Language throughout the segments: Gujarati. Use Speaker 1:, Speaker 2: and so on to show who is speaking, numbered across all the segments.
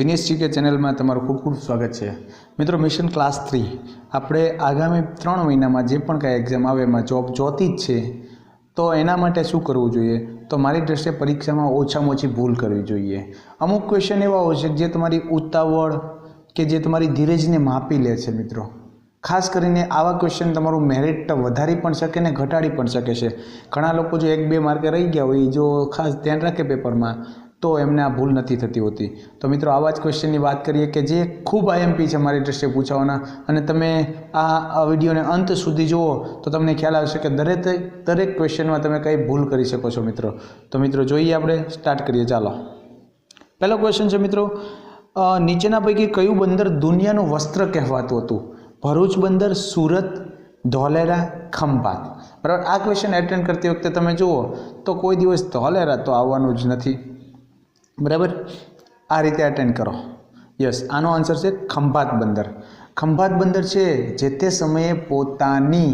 Speaker 1: જીનિયસ જીકે ચેનલમાં તમારું ખૂબ ખૂબ સ્વાગત છે મિત્રો। મિશન ક્લાસ 3 આપણે આગામી 3 મહિનામાં જે પણ કાંઈ એક્ઝામ આવે એમાં જોબ જોતી જ છે, તો એના માટે શું કરવું જોઈએ? તો મારી દ્રષ્ટિએ પરીક્ષામાં ઓછામાં ઓછી ભૂલ કરવી જોઈએ। અમુક ક્વેશ્ચન એવા હોય છે જે તમારી ઉતાવળ કે જે તમારી ધીરજને માપી લે છે મિત્રો। ખાસ કરીને આવા ક્વેશ્ચન તમારું મેરિટ વધારી પણ શકે ને ઘટાડી પણ શકે છે। ઘણા લોકો જો 1-2 માર્કે રહી ગયા હોય, જો ખાસ ધ્યાન રાખે પેપરમાં, તો એમને આ ભૂલ નથી થતી હોતી। તો મિત્રો આવા જ ક્વેશ્ચનની વાત કરીએ કે જે ખૂબ આઈએમપી છે મારી દ્રષ્ટિએ પૂછાવાના, અને તમે આ વિડીયોને અંત સુધી જુઓ તો તમને ખ્યાલ આવશે કે દરેક ક્વેશ્ચનમાં તમે કઈ ભૂલ કરી શકો છો મિત્રો। તો મિત્રો જોઈએ, આપણે સ્ટાર્ટ કરીએ, ચાલો। પહેલો ક્વેશ્ચન છે મિત્રો, નીચેના પૈકી કયું બંદર દુનિયાનું વસ્ત્ર કહેવાતું હતું? ભરૂચ બંદર, સુરત, ધોલેરા, ખંભાત। બરાબર, આ ક્વેશ્ચન એટેન્ડ કરતી વખતે તમે જુઓ તો કોઈ દિવસ ધોલેરા તો આવવાનું જ નથી, બરાબર। આ રીતે અટેન્ડ કરો। યસ, આનો આન્સર છે ખંભાત બંદર। ખંભાત બંદર છે જે તે સમયે પોતાની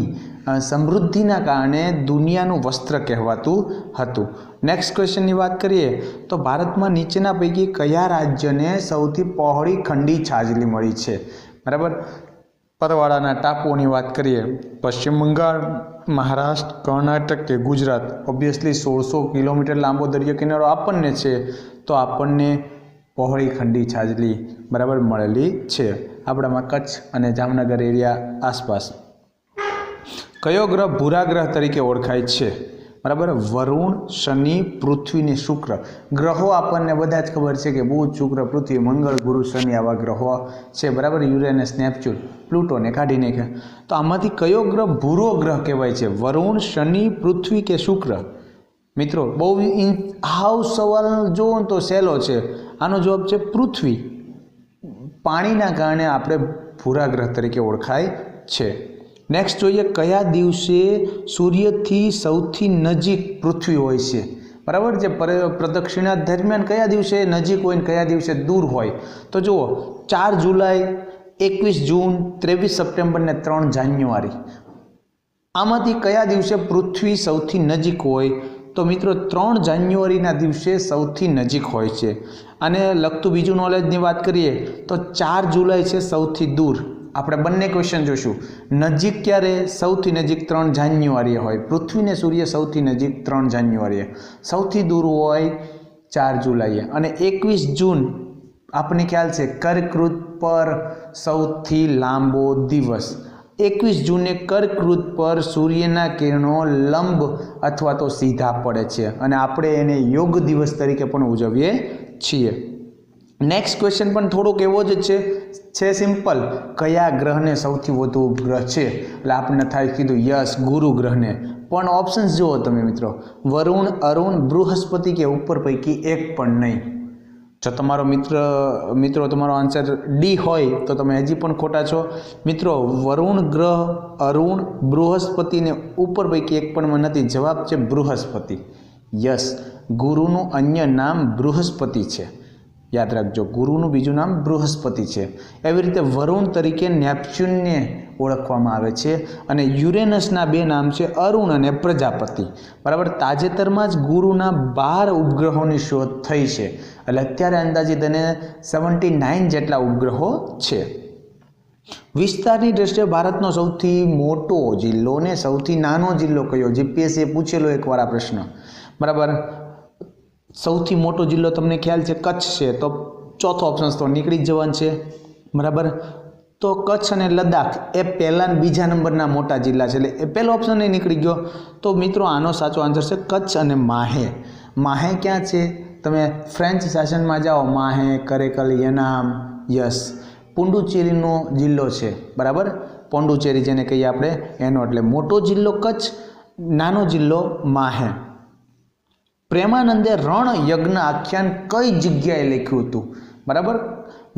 Speaker 1: સમૃદ્ધિના કારણે દુનિયાનું વસ્ત્ર કહેવાતું હતું। નેક્સ્ટ ક્વેશ્ચનની વાત કરીએ તો ભારતમાં નીચેના પૈકી કયા રાજ્યને સૌથી પહોળી ખંડી છાજલી મળી છે? બરાબર, પરવાળાના ટાપુઓની વાત કરીએ, પશ્ચિમ બંગાળ, મહારાષ્ટ્ર, કર્ણાટક કે ગુજરાત? ઓબ્વિયસલી 1600 કિલોમીટર લાંબો દરિયા કિનારો આપણને છે, તો આપણને પહોળી ખંડી છાજલી બરાબર મળેલી છે આપણામાં કચ્છ અને જામનગર એરિયા આસપાસ। કયો ગ્રહ ભૂરા ગ્રહ તરીકે ઓળખાય છે? બરાબર, વરુણ, શનિ, પૃથ્વી ને શુક્ર। ગ્રહો આપણને બધા જ ખબર છે કે બુધ, શુક્ર, પૃથ્વી, મંગળ, ગુરુ, શનિ આવા ગ્રહો છે, બરાબર। યુરેનસ, નેપચ્યુન, પ્લુટોને કાઢી નાખ્યા। તો આમાંથી કયો ગ્રહ ભૂરો ગ્રહ કહેવાય છે? વરુણ, શનિ, પૃથ્વી કે શુક્ર? મિત્રો બહુ હાવ સવાલ જુઓ તો સહેલો છે, આનો જવાબ છે પૃથ્વી। પાણીના કારણે આપણે ભૂરા ગ્રહ તરીકે ઓળખાય છે। નેક્સ્ટ જોઈએ, કયા દિવસે સૂર્યથી સૌથી નજીક પૃથ્વી હોય છે? બરાબર, જે પ્રદક્ષિણા દરમિયાન કયા દિવસે નજીક હોય ને કયા દિવસે દૂર હોય? તો જુઓ, 4 જુલાઈ, 21 જૂન, 23 સપ્ટેમ્બર ને 3 જાન્યુઆરી। આમાંથી કયા દિવસે પૃથ્વી સૌથી નજીક હોય? તો મિત્રો 3 જાન્યુઆરીના દિવસે સૌથી નજીક હોય છે। અને લગતું બીજું નોલેજની વાત કરીએ તો 4 જુલાઈ છે સૌથી દૂર। આપણે બંને ક્વેશ્ચન જોઈશું। નજીક ક્યારે? સૌથી નજીક 3 જાન્યુઆરીએ હોય। પૃથ્વીને સૂર્ય સૌથી નજીક 3 જાન્યુઆરીએ, સૌથી દૂર હોય 4 જુલાઈએ। અને 21 જૂન આપણને ખ્યાલ છે કર્કવૃત પર સૌથી લાંબો દિવસ। 21 જૂને કર્કવૃત પર સૂર્યના કિરણો લંબ અથવા તો સીધા પડે છે, અને આપણે એને યોગ દિવસ તરીકે પણ ઉજવીએ છીએ। નેક્સ્ટ ક્વેશ્ચન પણ થોડોક એવો જ છે સિમ્પલ, કયા ગ્રહને સૌથી વધુ ઉપગ્રહ છે? એટલે આપણને થાય કીધું યસ, ગુરુ ગ્રહને। પણ ઓપ્શન્સ જુઓ તમે મિત્રો, વરુણ, અરુણ, બૃહસ્પતિ કે ઉપર પૈકી એક પણ નહીં। જો તમારો મિત્રો તમારો આન્સર ડી હોય તો તમે હજી પણ ખોટા છો મિત્રો। વરુણ ગ્રહ, અરુણ, બૃહસ્પતિ ને ઉપર પૈકી એક પણ નથી। જવાબ છે બૃહસ્પતિ। યસ, ગુરુનું અન્ય નામ બૃહસ્પતિ છે, યાદ રાખજો, ગુરુનું બીજું નામ બૃહસ્પતિ છે। એવી રીતે વરુણ તરીકે નેપચ્યુનને ઓળખવામાં આવે છે, અને યુરેનસના 2 નામ છે અરુણ અને પ્રજાપતિ। બરાબર, તાજેતરમાં જ ગુરુના 12 ઉપગ્રહોની શોધ થઈ છે, એટલે અત્યારે અંદાજિત એને 79 જેટલા ઉપગ્રહો છે। વિસ્તારની દ્રષ્ટિએ ભારતનો સૌથી મોટો જિલ્લો ને સૌથી નાનો જિલ્લો કયો? જીપીએસસી પૂછેલો એકવાર આ પ્રશ્ન, બરાબર। સૌથી મોટો જિલ્લો તમને ખ્યાલ છે કચ્છ છે, તો ચોથો ઓપ્શન તો નીકળી જ જવાનું છે, બરાબર। તો કચ્છ અને લદ્દાખ એ પહેલા અને બીજા નંબરના મોટા જિલ્લા છે, એટલે એ પહેલો ઓપ્શન નહીં નીકળી ગયો। તો મિત્રો આનો સાચો આન્સર છે કચ્છ અને માહે। માહે ક્યાં છે? તમે ફ્રેન્ચ શાસનમાં જાઓ, માહે, કરેકલ, યનામ, યસ, પુડુચેરીનો જિલ્લો છે, બરાબર। પોંડુચેરી જેને કહીએ આપણે એનો, એટલે મોટો જિલ્લો કચ્છ, નાનો જિલ્લો માહે। પ્રેમાનંદે રણ યજ્ઞ આખ્યાન કઈ જગ્યાએ લખ્યું હતું? બરાબર,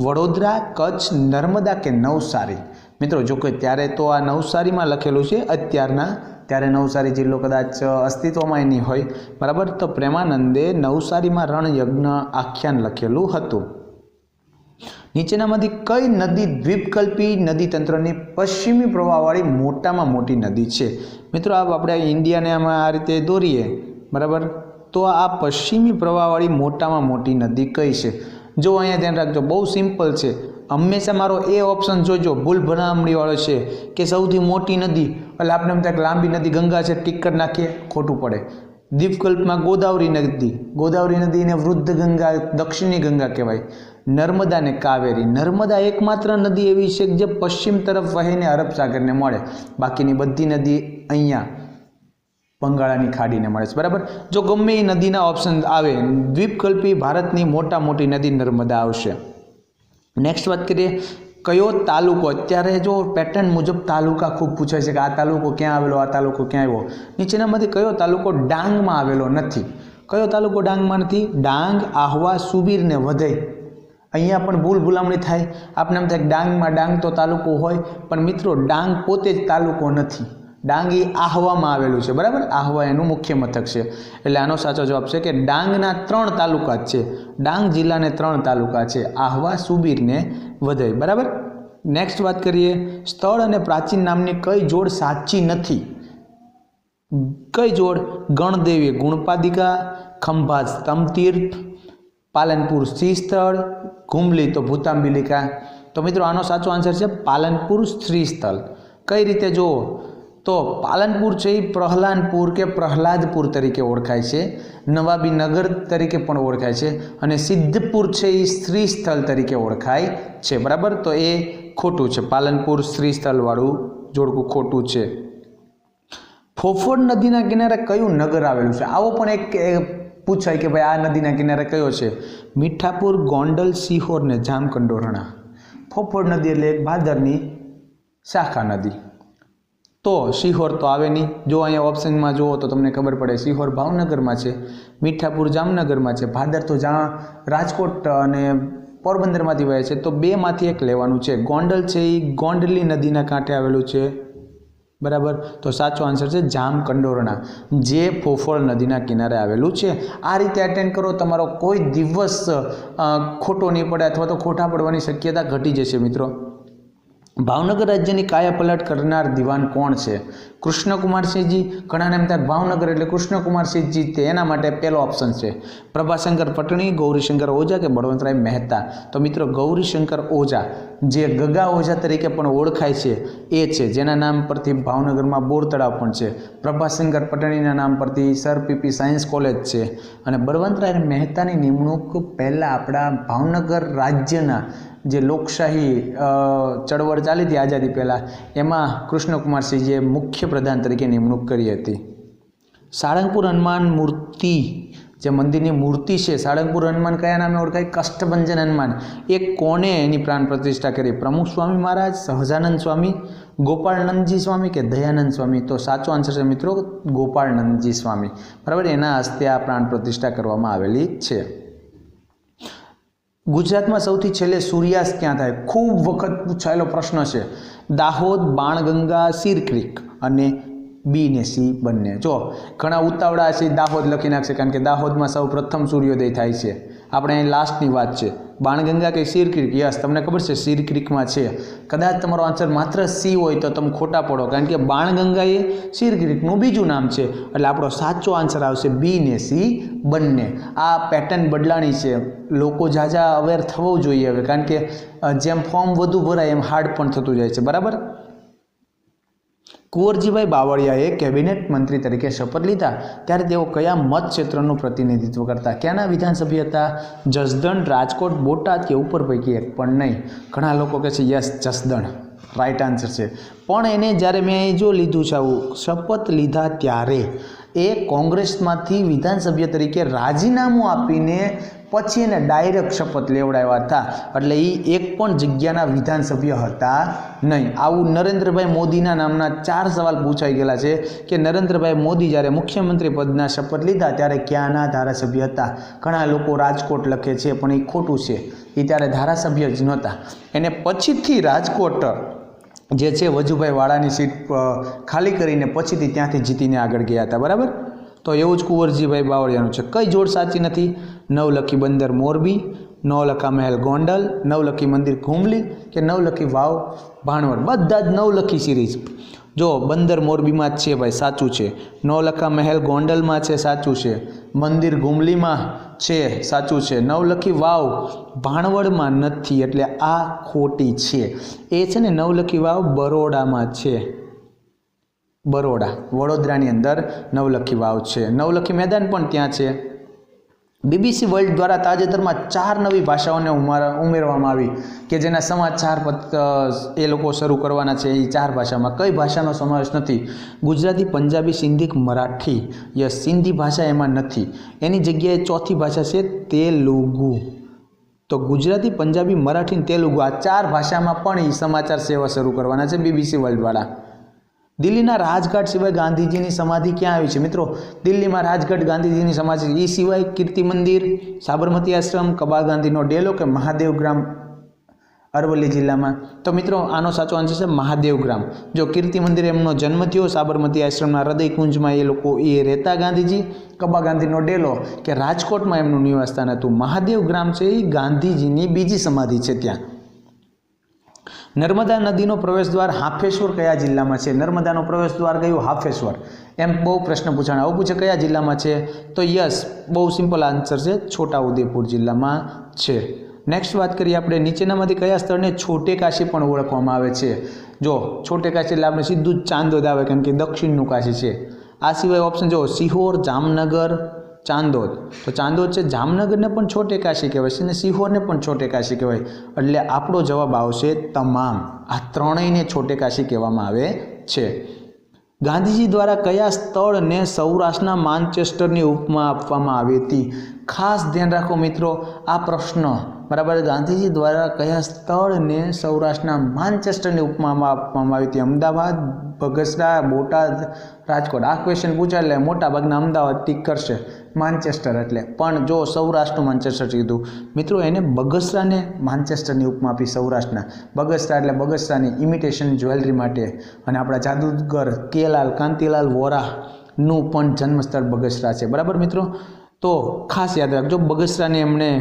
Speaker 1: વડોદરા, કચ્છ, નર્મદા કે નવસારી? મિત્રો જો કે ત્યારે તો આ નવસારીમાં લખેલું છે અત્યારના, ત્યારે નવસારી જિલ્લો કદાચ અસ્તિત્વમાં નહીં હોય, બરાબર। તો પ્રેમાનંદે નવસારીમાં રણ યજ્ઞ આખ્યાન લખેલું હતું। નીચેનામાંથી કઈ નદી દ્વીપકલ્પી નદી તંત્રની પશ્ચિમી પ્રવાહવાળી મોટામાં મોટી નદી છે? મિત્રો આપણે ઇન્ડિયાને આમાં આ રીતે દોરીએ, બરાબર, તો આ પશ્ચિમી પ્રવાહવાળી મોટામાં મોટી નદી કઈ છે? જો અહીંયા ધ્યાન રાખજો, બહુ સિમ્પલ છે. હંમેશા મારો એ ઓપ્શન જોજો, ભૂલ ભલામણીવાળો છે કે સૌથી મોટી નદી, એટલે આપણે એમ થાય કે લાંબી નદી ગંગા છે, ટીક કરી નાખીએ, ખોટું પડે. દ્વીપકલ્પમાં ગોદાવરી નદી, ગોદાવરી નદીને વૃદ્ધ ગંગા, દક્ષિણી ગંગા કહેવાય. નર્મદા ને કાવેરી, નર્મદા એકમાત્ર નદી એવી છે જે પશ્ચિમ તરફ વહીને અરબ સાગરને મળે, બાકીની બધી નદી અહીંયા બંગાળાની ખાડીને મળે છે. બરાબર. જો ગમે એ નદીના ઓપ્શન આવે, દ્વીપકલ્પી ભારતની મોટી નદી નર્મદા આવશે. નેક્સ્ટ વાત કરીએ, કયો તાલુકો, અત્યારે જો પેટર્ન મુજબ તાલુકા ખૂબ પૂછાય છે કે આ તાલુકો ક્યાં આવેલો, આ તાલુકો ક્યાં આવ્યો. નીચેનામાંથી કયો તાલુકો ડાંગમાં આવેલો નથી? કયો તાલુકો ડાંગમાં નથી? ડાંગ, આહવા, સુબીર ને વધઈ. અહીંયા પણ ભૂલ ભૂલામણી થાય, આપણે એમ થાય કે ડાંગમાં, ડાંગ તો તાલુકો હોય, પણ મિત્રો ડાંગ પોતે જ તાલુકો નથી. ડાંગ એ આહવામાં આવેલું છે. બરાબર. આહવા એનું મુખ્ય મથક છે. એટલે આનો સાચો જવાબ છે કે ડાંગના 3 તાલુકા જ છે. ડાંગ જિલ્લાને 3 તાલુકા છે, આહવા, સુબીર ને વધઈ. બરાબર. નેક્સ્ટ વાત કરીએ, સ્થળ અને પ્રાચીન નામની કઈ જોડ સાચી નથી? કઈ જોડ? ગણદેવી ગુણપાદિકા, ખંભાત સ્તંભતીર્થ, પાલનપુર શ્રીસ્થળ, ઘુમલી તો ભૂતાંબિલિકા. તો મિત્રો આનો સાચો આન્સર છે પાલનપુર શ્રીસ્થળ. કઈ રીતે જુઓ તો પાલનપુર છે એ પ્રહલાદપુર કે પ્રહલાદપુર તરીકે ઓળખાય છે, નવાબી નગર તરીકે પણ ઓળખાય છે, અને સિદ્ધપુર છે એ શ્રીસ્થળ તરીકે ઓળખાય છે. બરાબર. તો એ ખોટું છે, પાલનપુર શ્રીસ્થળ વાળું જોડકું ખોટું છે. ફોફોર નદીના કિનારે કયું નગર આવેલું છે? આવો પણ એક પૂછાય કે ભાઈ આ નદીના કિનારે કયો છે? મીઠાપુર, ગોંડલ, સિહોર ને જામકંડોરણા. ફોફોર નદી એટલે એક ભાદરની શાખા નદી. તો સિહોર તો આવે નહીં. જો અહીંયા ઓપ્શનમાં જુઓ તો તમને ખબર પડે, સિહોર ભાવનગરમાં છે, મીઠાપુર જામનગરમાં છે, ભાદર તો રાજકોટ અને પોરબંદરમાંથી વહે છે. તો બેમાંથી એક લેવાનું છે. ગોંડલ છે એ ગોંડલી નદીના કાંઠે આવેલું છે. બરાબર. તો સાચો આન્સર છે જામકંડોરણા, જે ફોફોર નદીના કિનારે આવેલું છે. આ રીતે અટેન્ડ કરો, તમારો કોઈ દિવસ ખોટો નહીં પડે, અથવા તો ખોટા પડવાની શક્યતા ઘટી જશે. મિત્રો, ભાવનગર રાજ્યની કાયાપલટ કરનાર દિવાન કોણ છે? કૃષ્ણકુમારસિંહજી. ઘણાને એમ થાય ભાવનગર એટલે કૃષ્ણકુમારસિંહજી, તે એના માટે પહેલો ઓપ્શન છે. પ્રભાશંકર પટણી, ગૌરીશંકર ઓઝા કે બળવંતરાય મહેતા. તો મિત્રો ગૌરીશંકર ઓઝા, જે ગગા ઓઝા તરીકે પણ ઓળખાય છે, એ છે, જેના નામ પરથી ભાવનગરમાં બોર તળાવ પણ છે. પ્રભાશંકર પટણીના નામ પરથી સર પીપી સાયન્સ કોલેજ છે. અને બળવંતરાય મહેતાની નિમણૂક પહેલાં આપણા ભાવનગર રાજ્યના જે લોકશાહી ચળવળ ચાલી હતી આઝાદી પહેલાં, એમાં કૃષ્ણકુમારસિંહજીએ મુખ્ય પ્રધાન તરીકે નિમણૂક કરી હતી. સાળંગપુર હનુમાન મૂર્તિ, જે મંદિરની મૂર્તિ છે, સાળંગપુર હનુમાન કયા નામે ઓળખાય? કષ્ટભંજન હનુમાન. એ કોને એની પ્રાણ પ્રતિષ્ઠા કરી? પ્રમુખ સ્વામી મહારાજ, સહજાનંદ સ્વામી, ગોપાળનંદજી સ્વામી કે દયાનંદ સ્વામી? તો સાચો આન્સર છે મિત્રો ગોપાળનંદજી સ્વામી. બરાબર. એના હસ્તે આ પ્રાણ પ્રતિષ્ઠા કરવામાં આવેલી છે. ગુજરાતમાં સૌથી છેલ્લે સૂર્યાસ્ત ક્યાં થાય? ખૂબ વખત પૂછાયેલો પ્રશ્ન છે. દાહોદ, બાણગંગા, સીર ક્રીક અને બી ને સી બંને. જો ઘણા ઉતાવળા છે, દાહોદ લખી નાખશે, કારણ કે દાહોદમાં સૌ પ્રથમ સૂર્યોદય થાય છે. આપણે અહીં લાસ્ટની વાત છે. બાણગંગા કે સીર ક્રીક? યસ, તમને ખબર છે સીર ક્રીકમાં છે. કદાચ તમારો આન્સર માત્ર સી હોય તો તમે ખોટા પડો, કારણ કે બાણગંગા એ સીર ક્રીકનું બીજું નામ છે. એટલે આપણો સાચો આન્સર આવશે બી ને સી બંને. આ પેટર્ન બદલાણી છે, લોકો ઝાઝા અવેર થવું જોઈએ હવે, કારણ કે જેમ ફોર્મ વધુ ભરાય એમ હાર્ડ પણ થતું જાય છે. બરાબર. કુંવરજીભાઈ બાવળિયાએ કેબિનેટ મંત્રી તરીકે શપથ લીધા ત્યારે તેઓ કયા મત ક્ષેત્રનું પ્રતિનિધિત્વ કરતા? ક્યાંના વિધાનસભ્ય હતા? જસદણ, રાજકોટ, બોટાદ કે ઉપર પૈકી એક પણ નહીં? ઘણા લોકો કહે છે યસ જસદણ રાઈટ આન્સર છે, પણ એને જ્યારે મેં અહીં જો લીધું છે આવું શપથ લીધા ત્યારે એ કોંગ્રેસમાંથી વિધાનસભ્ય તરીકે રાજીનામું આપીને પછી એને ડાયરેક્ટ શપથ લેવડાવ્યા હતા, એટલે એ એક પણ જગ્યાના વિધાનસભ્ય હતા નહીં. આવું નરેન્દ્રભાઈ મોદીના નામના 4 સવાલ પૂછાઈ ગયેલા છે કે નરેન્દ્રભાઈ મોદી જ્યારે મુખ્યમંત્રી પદના શપથ લીધા ત્યારે ક્યાંના ધારાસભ્ય હતા? ઘણા લોકો રાજકોટ લખે છે, પણ એ ખોટું છે. એ ત્યારે ધારાસભ્ય જ નહોતા. એને પછીથી રાજકોટ જે છે વજુભાઈ વાળાની સીટ ખાલી કરીને પછીથી ત્યાંથી જીતીને આગળ ગયા હતા. બરાબર. તો એવું જ કુંવરજીભાઈ બાવળિયાનું છે. કઈ જોડ સાચી નથી? નવલખી બંદર મોરબી, નવલખા મહેલ ગોંડલ, નવલખી મંદિર ઘુમલી કે નવલખી વાવ ભાણવડ? બધા જ નવલખી સિરીઝ. જો બંદર મોરબીમાં જ છે ભાઈ, સાચું છે. નવલખા મહેલ ગોંડલમાં છે, સાચું છે. મંદિર ગુમલીમાં છે, સાચું છે. નવલખી વાવ ભાણવડમાં નથી, એટલે આ ખોટી છે. એ છે ને નવલખી વાવ બરોડામાં છે, બરોડા વડોદરાની અંદર નવલખી વાવ છે. નવલખી મેદાન પણ ત્યાં છે. BBC વર્લ્ડ દ્વારા તાજેતરમાં 4 નવી ભાષાઓને ઉમેરવામાં આવી કે જેના સમાચાર એ લોકો શરૂ કરવાના છે. એ 4 ભાષામાં કઈ ભાષાનો સમાવેશ નથી? ગુજરાતી, પંજાબી, સિંધી, મરાઠી. યસ, સિંધી ભાષા એમાં નથી. એની જગ્યાએ ચોથી ભાષા છે તેલુગુ. તો ગુજરાતી, પંજાબી, મરાઠી અને તેલુગુ આ 4 ભાષામાં પણ એ સમાચાર સેવા શરૂ કરવાના છે BBC વર્લ્ડ વાળા. દિલ્હીના રાજઘાટ સિવાય ગાંધીજીની સમાધિ ક્યાં આવી છે? મિત્રો, દિલ્હીમાં રાજઘાટ ગાંધીજીની સમાધિ, એ સિવાય કીર્તિ મંદિર, સાબરમતી આશ્રમ, કબાગાંધીનો ડેલો કે મહાદેવગ્રામ અરવલ્લી જિલ્લામાં? તો મિત્રો આનો સાચો આન્સર છે મહાદેવગ્રામ. જો કીર્તિ મંદિર એમનો જન્મ થયો, સાબરમતી આશ્રમના હૃદયકુંજમાં એ લોકો રહેતા ગાંધીજી, કબાગાંધીનો ડેલો કે રાજકોટમાં એમનું નિવાસસ્થાન હતું. મહાદેવગ્રામ છે એ ગાંધીજીની બીજી સમાધિ છે ત્યાં. નર્મદા નદીનો પ્રવેશદ્વાર હાફેશ્વર કયા જિલ્લામાં છે? નર્મદાનો પ્રવેશદ્વાર કયું? હાફેશ્વર. એમ બહુ પ્રશ્ન પૂછાણા. આવું પૂછે કયા જિલ્લામાં છે? તો યસ, બહુ સિમ્પલ આન્સર છે, છોટાઉદેપુર જિલ્લામાં છે. નેક્સ્ટ વાત કરીએ આપણે, નીચેનામાંથી કયા સ્થળને છોટે કાશી પણ ઓળખવામાં આવે છે? જો છોટે કાશી એટલે આપણે સીધું જ ચાંદોદ આવે, કારણ કે દક્ષિણનું કાશી છે. આ સિવાય ઓપ્શન જો સિહોર, જામનગર, ચાંદોદ. તો ચાંદોદ છે, જામનગરને પણ છોટે કાશી કહેવાય છે અને સિહોરને પણ છોટે કાશી કહેવાય. એટલે આપણો જવાબ આવશે તમામ. આ ત્રણેયને છોટે કાશી કહેવામાં આવે છે. ગાંધીજી દ્વારા કયા સ્થળને સૌરાષ્ટ્રના માન્ચેસ્ટરની ઉપમા આપવામાં આવી હતી? ખાસ ધ્યાન રાખો મિત્રો આ પ્રશ્ન, બરાબર. ગાંધીજી દ્વારા કયા સ્થળને સૌરાષ્ટ્રના માન્ચેસ્ટરની ઉપમામાં આપવામાં આવી હતી? અમદાવાદ, બગસરા, બોટાદ, રાજકોટ. આ ક્વેશ્ચન પૂછાય એટલે મોટાભાગના અમદાવાદ ટીક કરશે, માન્ચેસ્ટર એટલે. પણ જો સૌરાષ્ટ્રનું માન્ચેસ્ટર કીધું મિત્રો, એને બગસરાને માન્ચેસ્ટરની ઉપમા આપી. સૌરાષ્ટ્રના બગસરા એટલે બગસરાની ઇમિટેશન જ્વેલરી માટે. અને આપણા જાદુગર કાંતિલાલ વોરાનું પણ જન્મસ્થળ બગસરા છે, બરાબર મિત્રો. તો ખાસ યાદ રાખજો, બગસરાને એમણે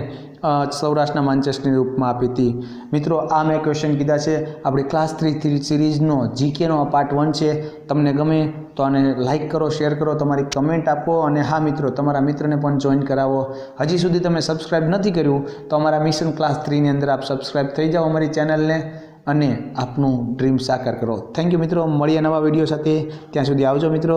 Speaker 1: સૌરાષ્ટ્રના માન્ચેસ્ટરની ઉપમા આપી હતી. મિત્રો આ મેં ક્વેશ્ચન કીધા છે આપણી ક્લાસ 3 સિરીઝનો જીકેનો પાર્ટ 1 છે. તમને ગમે તો આને લાઇક કરો, શેર કરો, તમારી કમેન્ટ આપો અને હા મિત્રો તમારા મિત્રને પણ જોઈન કરાવો. હજી સુધી તમે સબસ્ક્રાઈબ નથી કર્યું તો અમારા મિશન ક્લાસ 3ની અંદર આપ સબસ્ક્રાઈબ થઈ જાઓ અમારી ચેનલને અને આપનું ડ્રીમ સાકાર કરો. થેન્ક યુ મિત્રો, મળીએ નવા વિડીયો સાથે. ત્યાં સુધી આવજો મિત્રો.